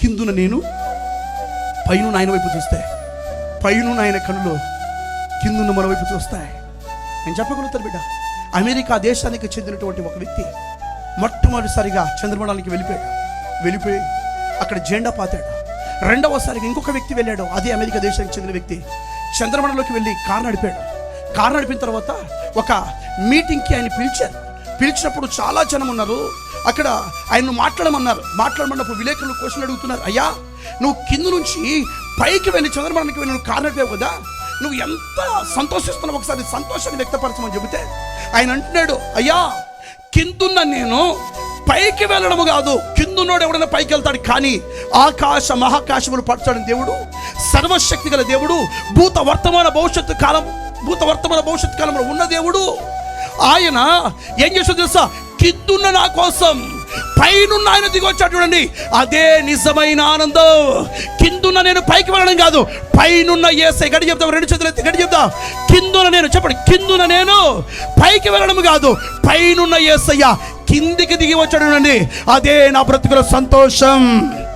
కిందున నేను, పైన ఆయన వైపు చూస్తే పైన ఆయన కళ్ళు కిందున్న మన వైపు చూస్తాయి. నేను చెప్పగలుగుతాను బిడ్డ. అమెరికా దేశానికి చెందినటువంటి ఒక వ్యక్తి మొట్టమొదటిసారిగా చంద్రమండలానికి వెళ్ళిపోయి అక్కడ జెండా పాతాడు. రెండవసారిగా ఇంకొక వ్యక్తి వెళ్ళాడు, అదే అమెరికా దేశానికి చెందిన వ్యక్తి. చంద్రమండలంలోకి వెళ్ళి కారు నడిపాడు. కారు నడిపిన తర్వాత ఒక మీటింగ్కి ఆయన పిలిచినప్పుడు చాలా జనం ఉన్నారు. అక్కడ ఆయన్ను మాట్లాడమన్నప్పుడు విలేకరులు క్వశ్చన్ అడుగుతున్నారు, అయ్యా నువ్వు కింద నుంచి పైకి వెళ్ళి చంద్రమండలానికి వెళ్ళి నువ్వు కారు నడిపావు కదా, నువ్వు ఎంత సంతోషిస్తున్నావు, ఒకసారి సంతోషాన్ని వ్యక్తపరచమని చెబితే ఆయన అంటున్నాడు, అయ్యా కిందున్న నేను పైకి వెళ్ళడము కాదు, కిందున్నోడు ఎవడైనా పైకి వెళ్తాడు, కానీ ఆకాశ మహాకాశములు పరచాడు దేవుడు, సర్వశక్తి గల దేవుడు, భూత వర్తమాన భవిష్యత్తు కాలంలో ఉన్న దేవుడు. ఆయన ఏం చేస్తాడు తెలుసా? కిందున్న నా కోసం పైనున్న ఆయన దిగి వచ్చాడు. చూడండి, అదే నిజమైన ఆనందం. కిందున్న నేను పైకి వెళ్ళడం కాదు, పైనున్న యేసయ్య. గడి చెప్తాం, రెండు చేతులు ఎత్తి గడి చెప్తాం. కిందున్న నేను, చెప్పండి, కిందున్న నేను పైకి వెళ్ళడం కాదు, పైనున్న యేసయ్య కిందికి దిగి వచ్చాడు. చూడండి, అదే నా బ్రతుకుల సంతోషం.